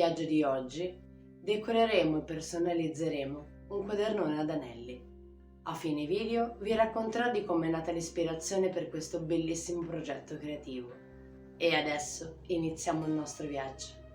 viaggio di oggi decoreremo e personalizzeremo un quadernone ad anelli. A fine video vi racconterò di come è nata l'ispirazione per questo bellissimo progetto creativo. E adesso iniziamo il nostro viaggio.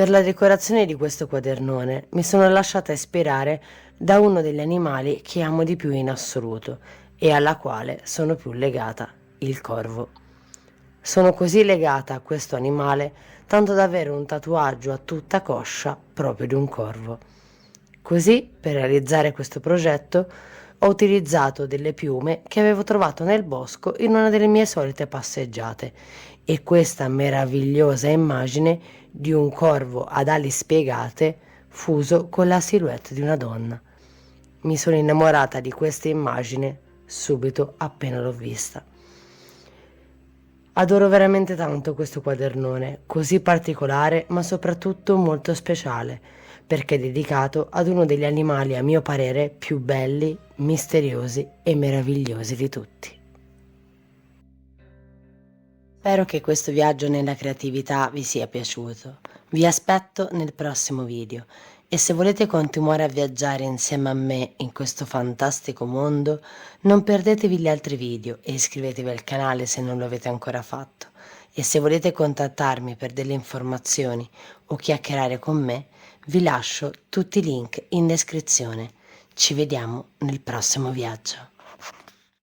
Per la decorazione di questo quadernone mi sono lasciata ispirare da uno degli animali che amo di più in assoluto e alla quale sono più legata, il corvo. Sono così legata a questo animale tanto da avere un tatuaggio a tutta coscia proprio di un corvo. Così, per realizzare questo progetto, ho utilizzato delle piume che avevo trovato nel bosco in una delle mie solite passeggiate e questa meravigliosa immagine di un corvo ad ali spiegate fuso con la silhouette di una donna. Mi sono innamorata di questa immagine subito appena l'ho vista. Adoro veramente tanto questo quadernone, così particolare ma soprattutto molto speciale, perché è dedicato ad uno degli animali a mio parere più belli, misteriosi e meravigliosi di tutti. Spero che questo viaggio nella creatività vi sia piaciuto. Vi aspetto nel prossimo video e se volete continuare a viaggiare insieme a me in questo fantastico mondo, non perdetevi gli altri video e iscrivetevi al canale se non lo avete ancora fatto. E se volete contattarmi per delle informazioni o chiacchierare con me, vi lascio tutti i link in descrizione. Ci vediamo nel prossimo viaggio.